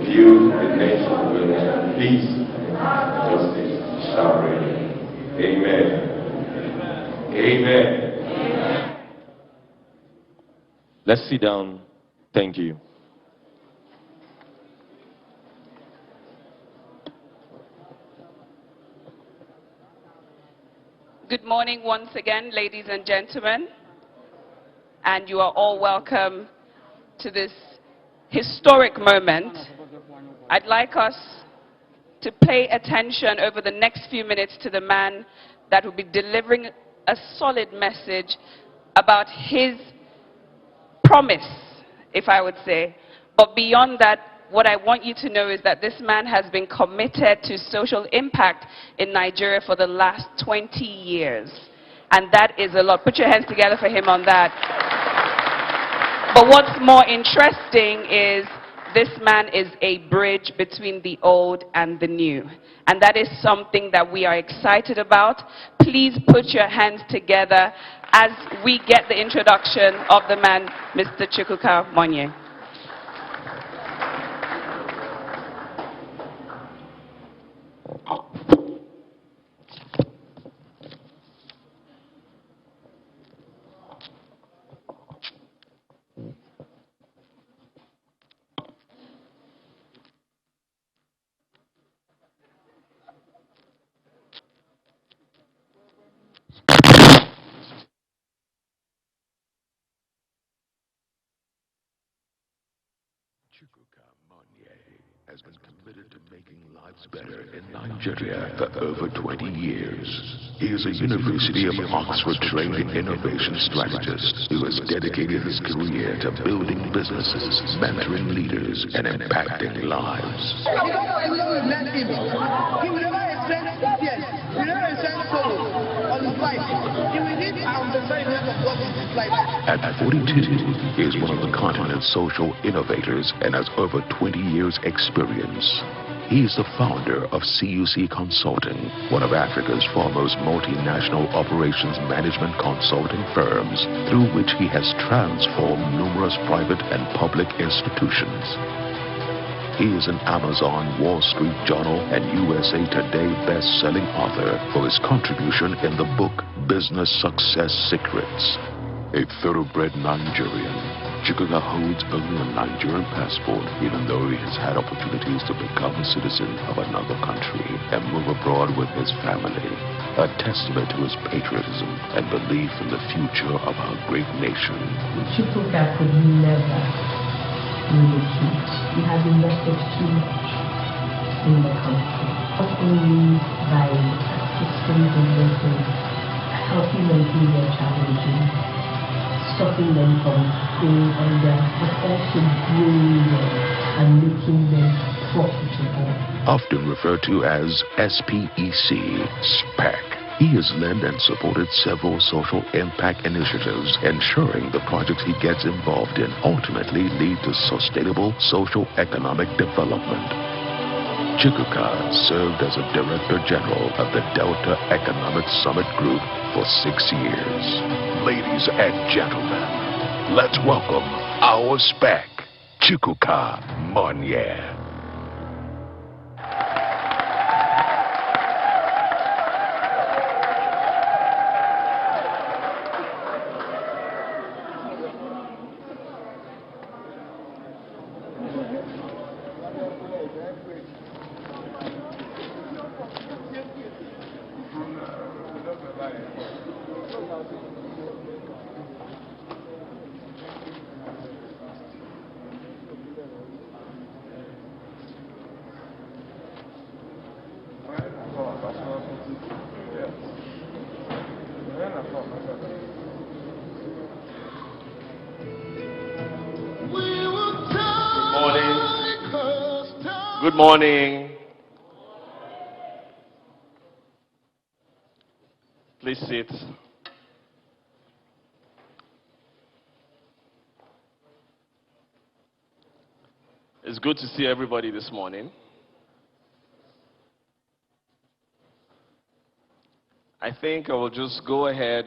infuse the nation with peace, justice, shall reign. Amen. Amen. Let's sit down. Thank you. Good morning once again, ladies and gentlemen, and you are all welcome to this historic moment. I'd like us to pay attention over the next few minutes to the man that will be delivering a solid message about his promise, if I would say. But beyond that, what I want you to know is that this man has been committed to social impact in Nigeria for the last 20 years. And that is a lot. Put your hands together for him on that. But what's more interesting is this man is a bridge between the old and the new. And that is something that we are excited about. Please put your hands together as we get the introduction of the man, Mr. Chukwuka Monye. Chukwuka has been committed to making lives better in Nigeria for over 20 years. He is a University of Oxford-trained innovation strategist who has dedicated his career to building businesses, mentoring leaders, and impacting lives. At 42, he is one of the continent's social innovators and has over 20 years' experience. He is the founder of CUC Consulting, one of Africa's foremost multinational operations management consulting firms, through which he has transformed numerous private and public institutions. He is an Amazon, Wall Street Journal, and USA Today best-selling author for his contribution in the book Business Success Secrets. A thoroughbred Nigerian, Chukwuka holds only a Nigerian passport, even though he has had opportunities to become a citizen of another country and move abroad with his family. A testament to his patriotism and belief in the future of our great nation. Chukwuka could never relocate. We have invested too much in the country, not only by assisting the locals, helping them through their challenges, stopping them from going under, but also growing them and making them profitable. Often referred to as SPEC, SPEC. He has led and supported several social impact initiatives, ensuring the projects he gets involved in ultimately lead to sustainable social economic development. Chukwuka served as a Director General of the Delta Economic Summit Group for 6 years. Ladies and gentlemen, let's welcome our SPEC, Chukwuka Monye. Good morning. Please sit. It's good to see everybody this morning. I think I will just go ahead.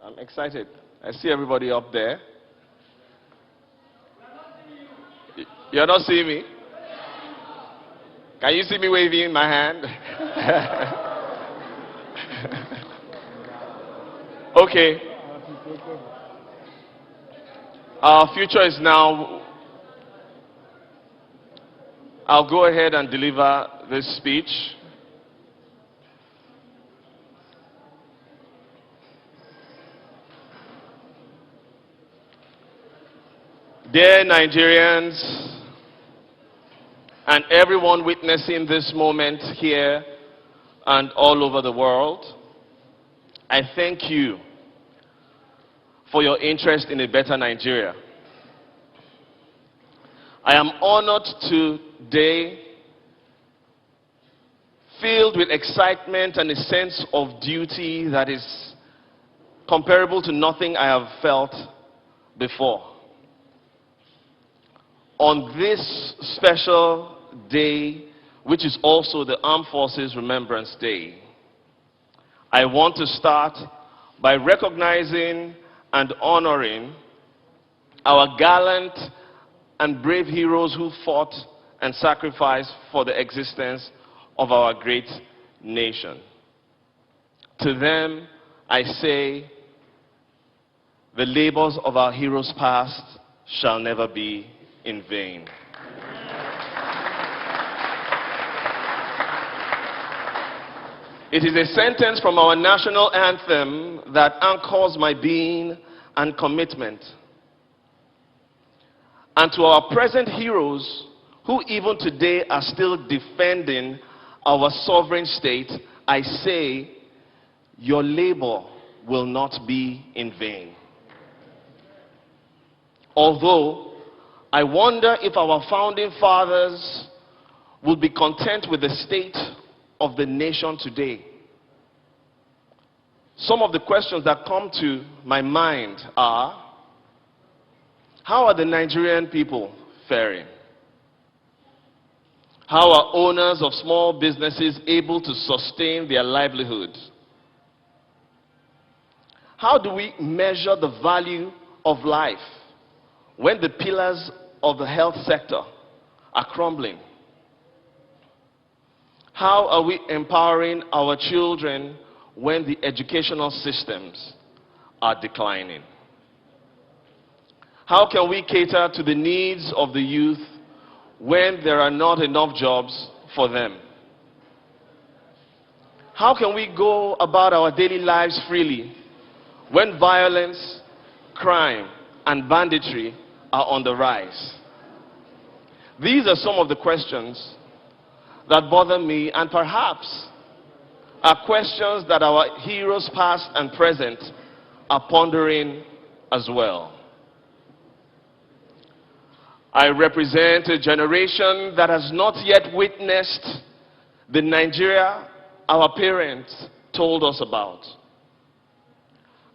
I'm excited. I see everybody up there. You're not seeing me? Can you see me waving my hand? Okay. Our future is now. I'll go ahead and deliver this speech. Dear Nigerians and everyone witnessing this moment here and all over the world, I thank you for your interest in a better Nigeria. I am honored today, filled with excitement and a sense of duty that is comparable to nothing I have felt before. On this special day, which is also the Armed Forces Remembrance Day, I want to start by recognizing and honoring our gallant and brave heroes who fought and sacrificed for the existence of our great nation. To them, I say, the labors of our heroes past shall never be in vain. It is a sentence from our national anthem that anchors my being and commitment. And to our present heroes who even today are still defending our sovereign state, I say, your labor will not be in vain. Although, I wonder if our founding fathers would be content with the state of the nation today. Some of the questions that come to my mind are, how are the Nigerian people faring? How are owners of small businesses able to sustain their livelihood? How do we measure the value of life when the pillars of the health sector are crumbling? How are we empowering our children when the educational systems are declining? How can we cater to the needs of the youth when there are not enough jobs for them? How can we go about our daily lives freely when violence, crime, and banditry are on the rise? These are some of the questions that bother me, and perhaps are questions that our heroes past and present are pondering as well. I represent a generation that has not yet witnessed the Nigeria our parents told us about.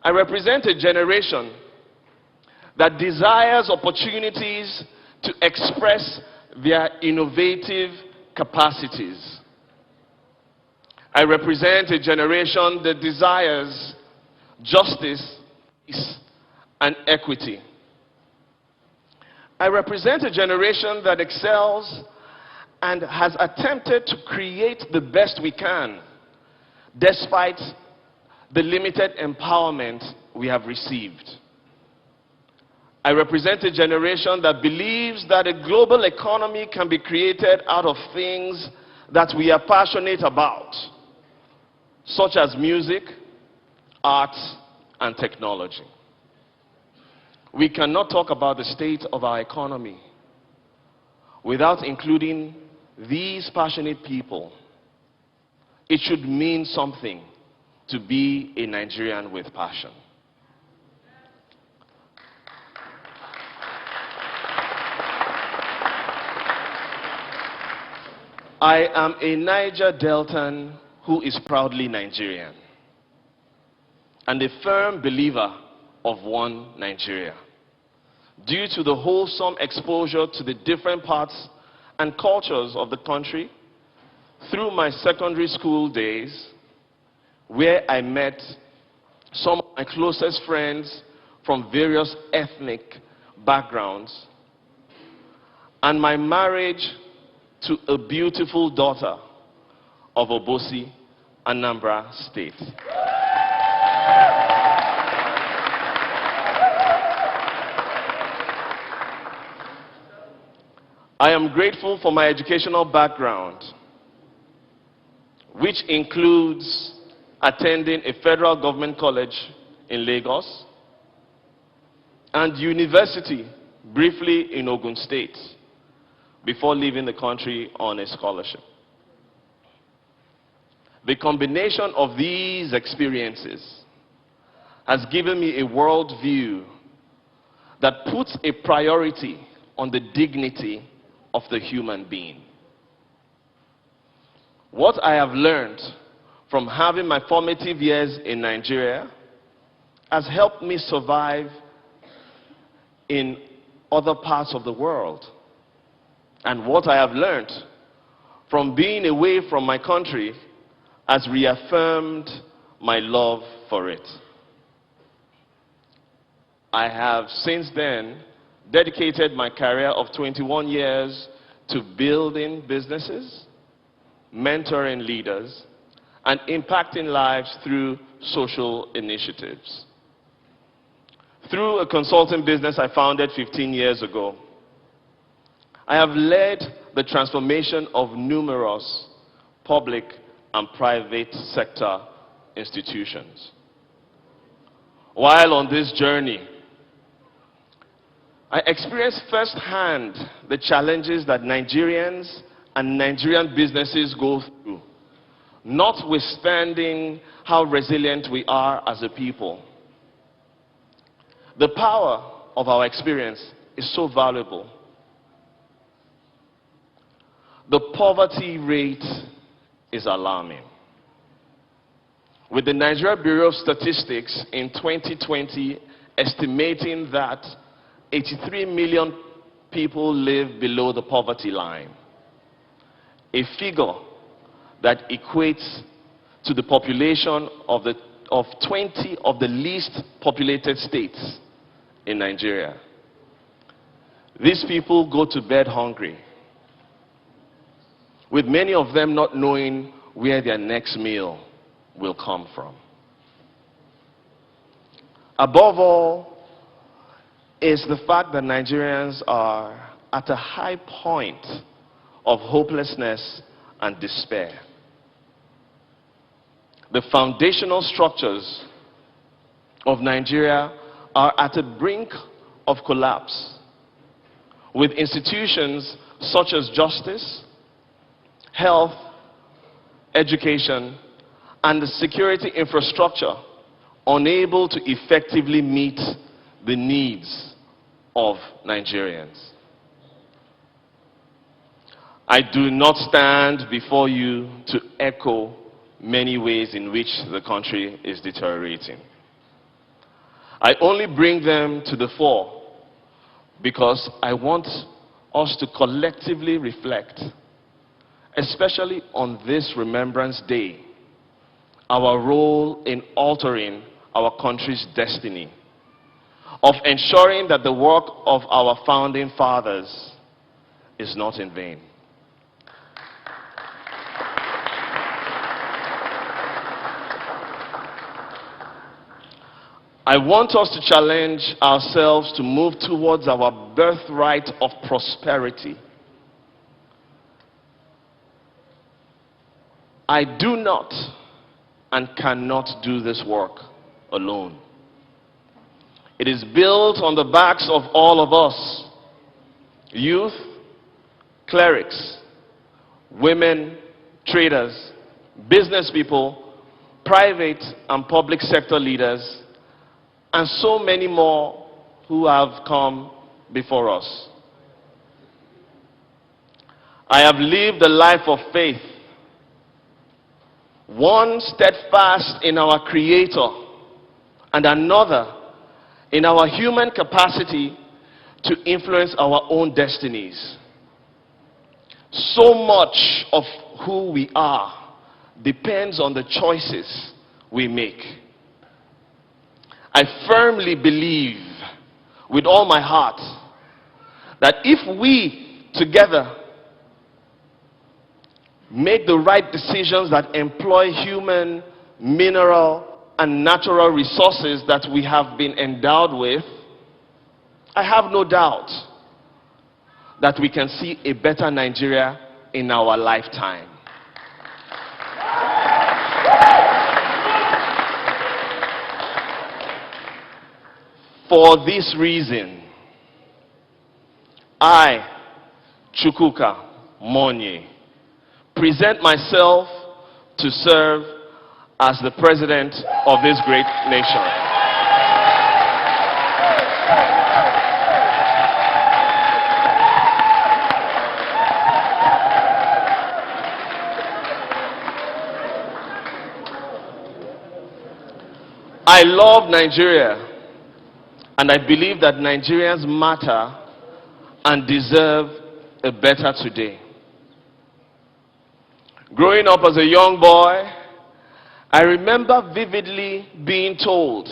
I represent a generation that desires opportunities to express their innovative capacities. I represent a generation that desires justice, peace, and equity. I represent a generation that excels and has attempted to create the best we can, despite the limited empowerment we have received. I represent a generation that believes that a global economy can be created out of things that we are passionate about, such as music, arts, and technology. We cannot talk about the state of our economy without including these passionate people. It should mean something to be a Nigerian with passion. I am a Niger Deltan who is proudly Nigerian and a firm believer of one Nigeria. Due to the wholesome exposure to the different parts and cultures of the country through my secondary school days, where I met some of my closest friends from various ethnic backgrounds, and my marriage to a beautiful daughter of Obosi, Anambra State. I am grateful for my educational background, which includes attending a federal government college in Lagos and university briefly in Ogun State before leaving the country on a scholarship. The combination of these experiences has given me a worldview that puts a priority on the dignity of the human being. What I have learned from having my formative years in Nigeria has helped me survive in other parts of the world. And what I have learned from being away from my country has reaffirmed my love for it. I have since then dedicated my career of 21 years to building businesses, mentoring leaders, and impacting lives through social initiatives. Through a consulting business I founded 15 years ago, I have led the transformation of numerous public and private sector institutions. While on this journey, I experienced firsthand the challenges that Nigerians and Nigerian businesses go through, notwithstanding how resilient we are as a people. The power of our experience is so valuable. The poverty rate is alarming. With the Nigeria Bureau of Statistics in 2020 estimating that 83 million people live below the poverty line, a figure that equates to the population of 20 of the least populated states in Nigeria. These people go to bed hungry, with many of them not knowing where their next meal will come from. Above all is the fact that Nigerians are at a high point of hopelessness and despair. The foundational structures of Nigeria are at the brink of collapse, with institutions such as justice, health, education, and the security infrastructure unable to effectively meet the needs of Nigerians. I do not stand before you to echo many ways in which the country is deteriorating. I only bring them to the fore because I want us to collectively reflect, especially on this Remembrance Day, our role in altering our country's destiny, of ensuring that the work of our founding fathers is not in vain. I want us to challenge ourselves to move towards our birthright of prosperity. I do not and cannot do this work alone. It is built on the backs of all of us, youth, clerics, women, traders, business people, private and public sector leaders, and so many more who have come before us. I have lived a life of faith, one steadfast in our Creator and another in our human capacity to influence our own destinies. So much of who we are depends on the choices we make. I firmly believe with all my heart that if we together make the right decisions that employ human, mineral, and natural resources that we have been endowed with, I have no doubt that we can see a better Nigeria in our lifetime. For this reason, I, Chukwuka, Monye, present myself to serve as the president of this great nation. I love Nigeria, and I believe that Nigerians matter and deserve a better today. Growing up as a young boy, I remember vividly being told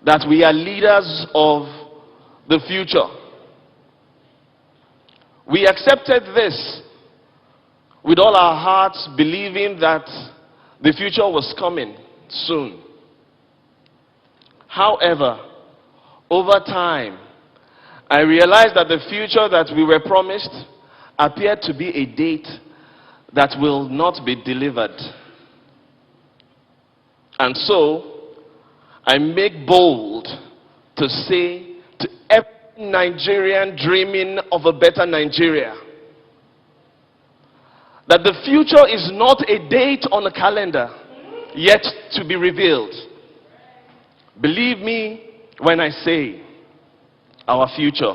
that we are leaders of the future. We accepted this with all our hearts, believing that the future was coming soon. However, over time, I realized that the future that we were promised appeared to be a date that will not be delivered. And so, I make bold to say to every Nigerian dreaming of a better Nigeria that the future is not a date on a calendar yet to be revealed. Believe me when I say our future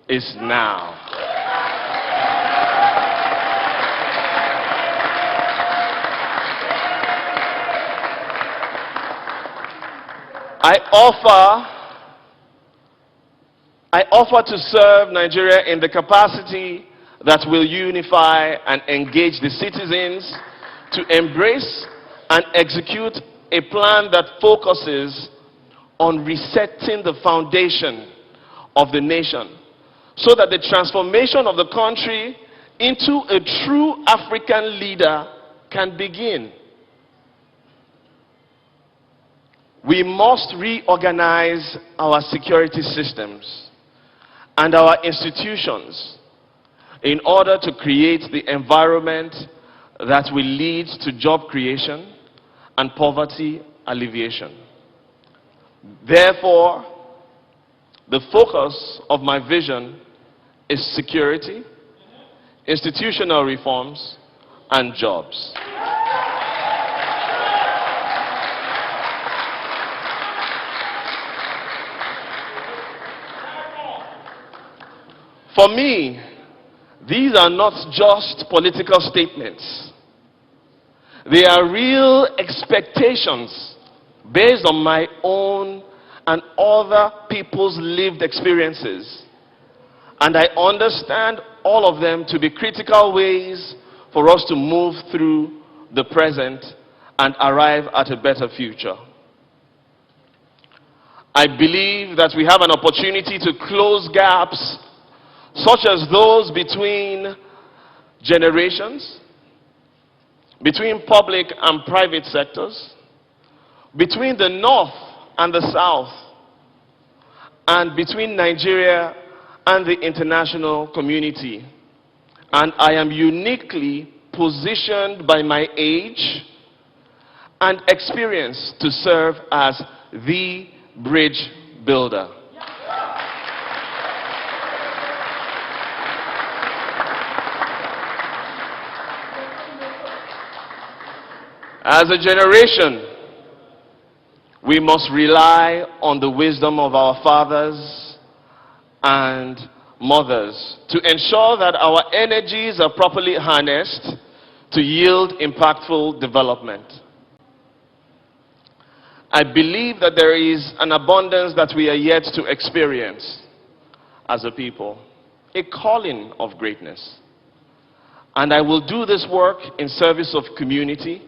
is now. I offer to serve Nigeria in the capacity that will unify and engage the citizens to embrace and execute a plan that focuses on resetting the foundation of the nation so that the transformation of the country into a true African leader can begin. We must reorganize our security systems and our institutions in order to create the environment that will lead to job creation and poverty alleviation. Therefore, the focus of my vision is security, institutional reforms, and jobs. For me, these are not just political statements. They are real expectations based on my own and other people's lived experiences. And I understand all of them to be critical ways for us to move through the present and arrive at a better future. I believe that we have an opportunity to close gaps such as those between generations, between public and private sectors, between the North and the South, and between Nigeria and the international community. And I am uniquely positioned by my age and experience to serve as the bridge builder. As a generation, we must rely on the wisdom of our fathers and mothers to ensure that our energies are properly harnessed to yield impactful development. I believe that there is an abundance that we are yet to experience as a people, a calling of greatness. And I will do this work in service of community,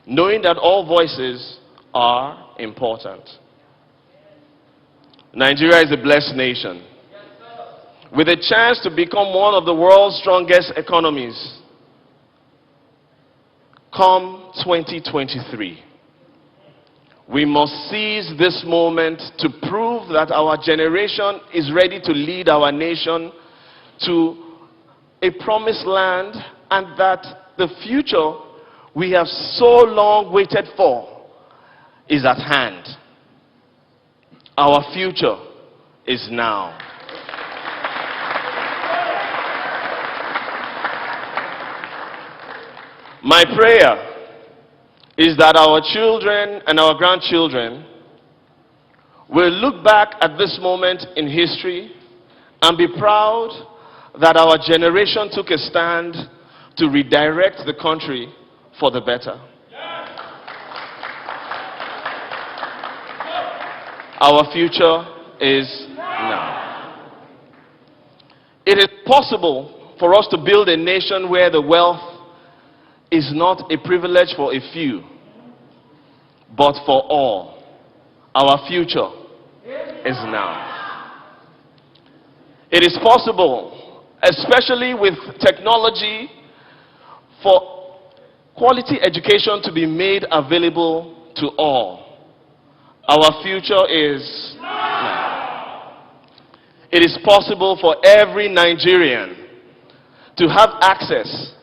knowing that all voices are important. Nigeria is a blessed nation with a chance to become one of the world's strongest economies. come 2023, we must seize this moment to prove that our generation is ready to lead our nation to a promised land, and that the future we have so long waited for is at hand. Our future is now. My prayer is that our children and our grandchildren will look back at this moment in history and be proud that our generation took a stand to redirect the country for the better. Our future is now. It is possible for us to build a nation where the wealth is not a privilege for a few, but for all. Our future is now. It is possible, especially with technology, for quality education to be made available to all. Our future is now. It is possible for every Nigerian to have access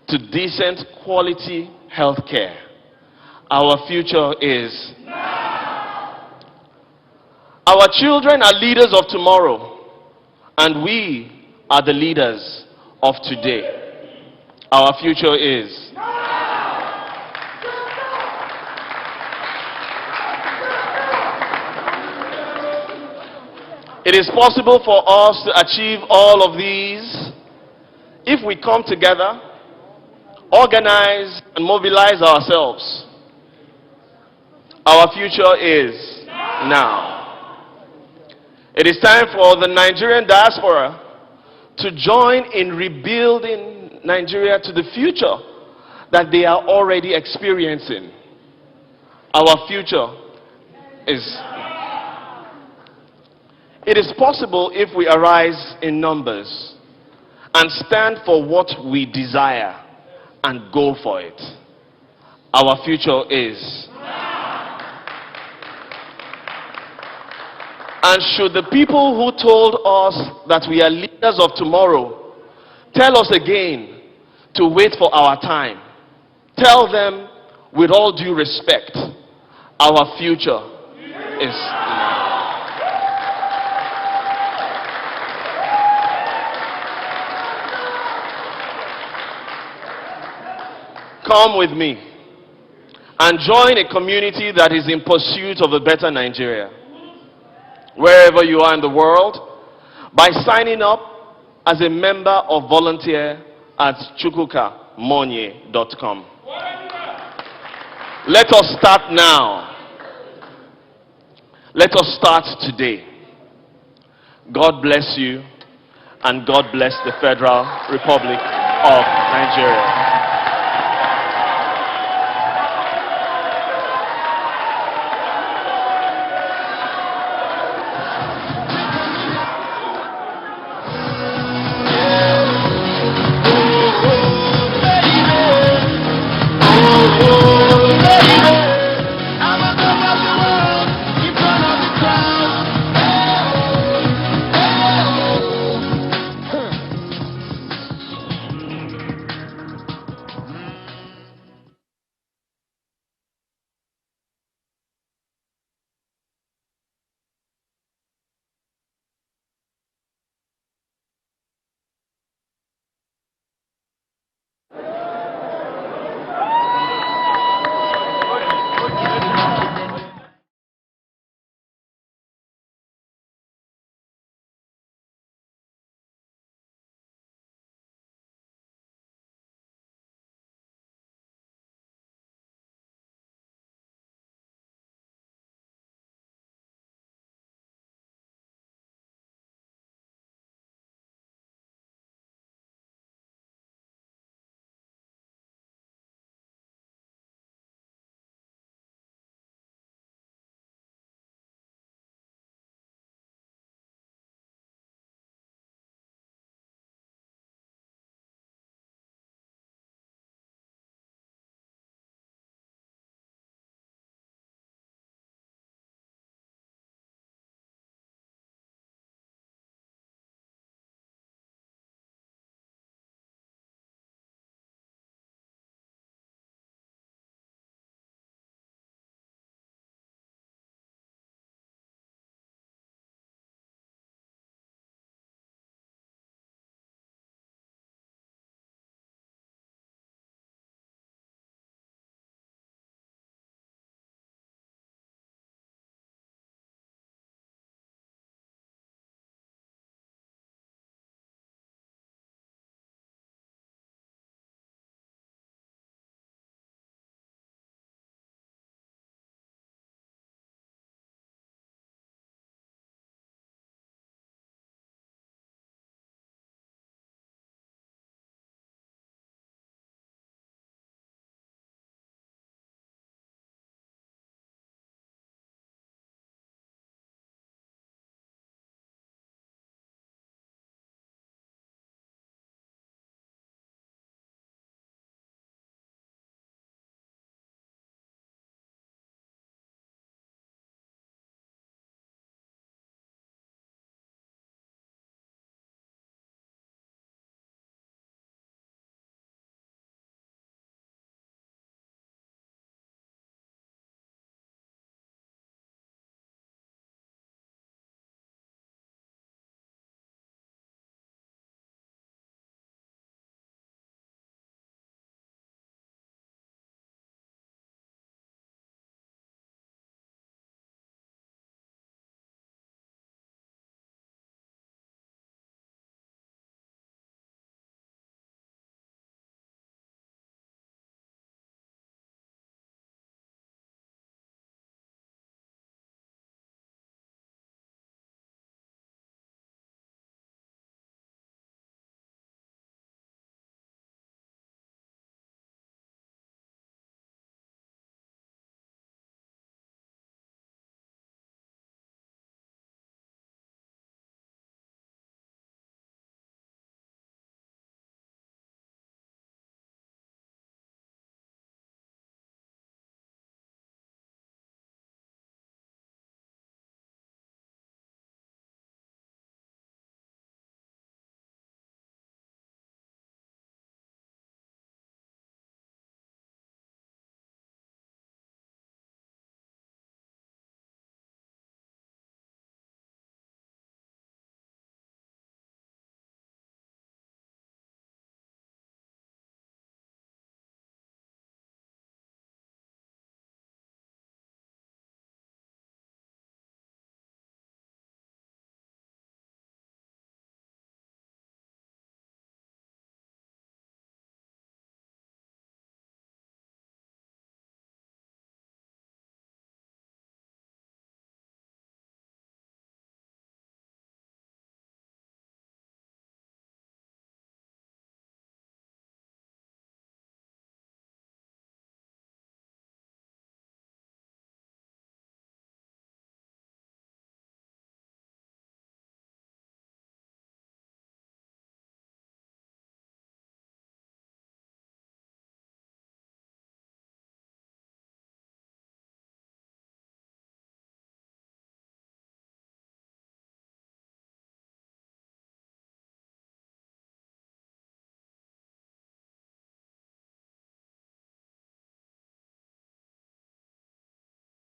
to decent quality health care. Our future is now. Our children are leaders of tomorrow, and we are the leaders of today. Our future is now. It is possible for us to achieve all of these if we come together, organize and mobilize ourselves. Our future is now. It is time for the Nigerian diaspora to join in rebuilding Nigeria to the future that they are already experiencing. Our future is now. It is possible if we arise in numbers and stand for what we desire and go for it. Our future is now. And should the people who told us that we are leaders of tomorrow tell us again to wait for our time, tell them with all due respect, our future is now. Come with me and join a community that is in pursuit of a better Nigeria, wherever you are in the world, by signing up as a member or volunteer at Chukwuka.Monye.com. Let us start now. Let us start today. God bless you, and God bless the Federal Republic of Nigeria.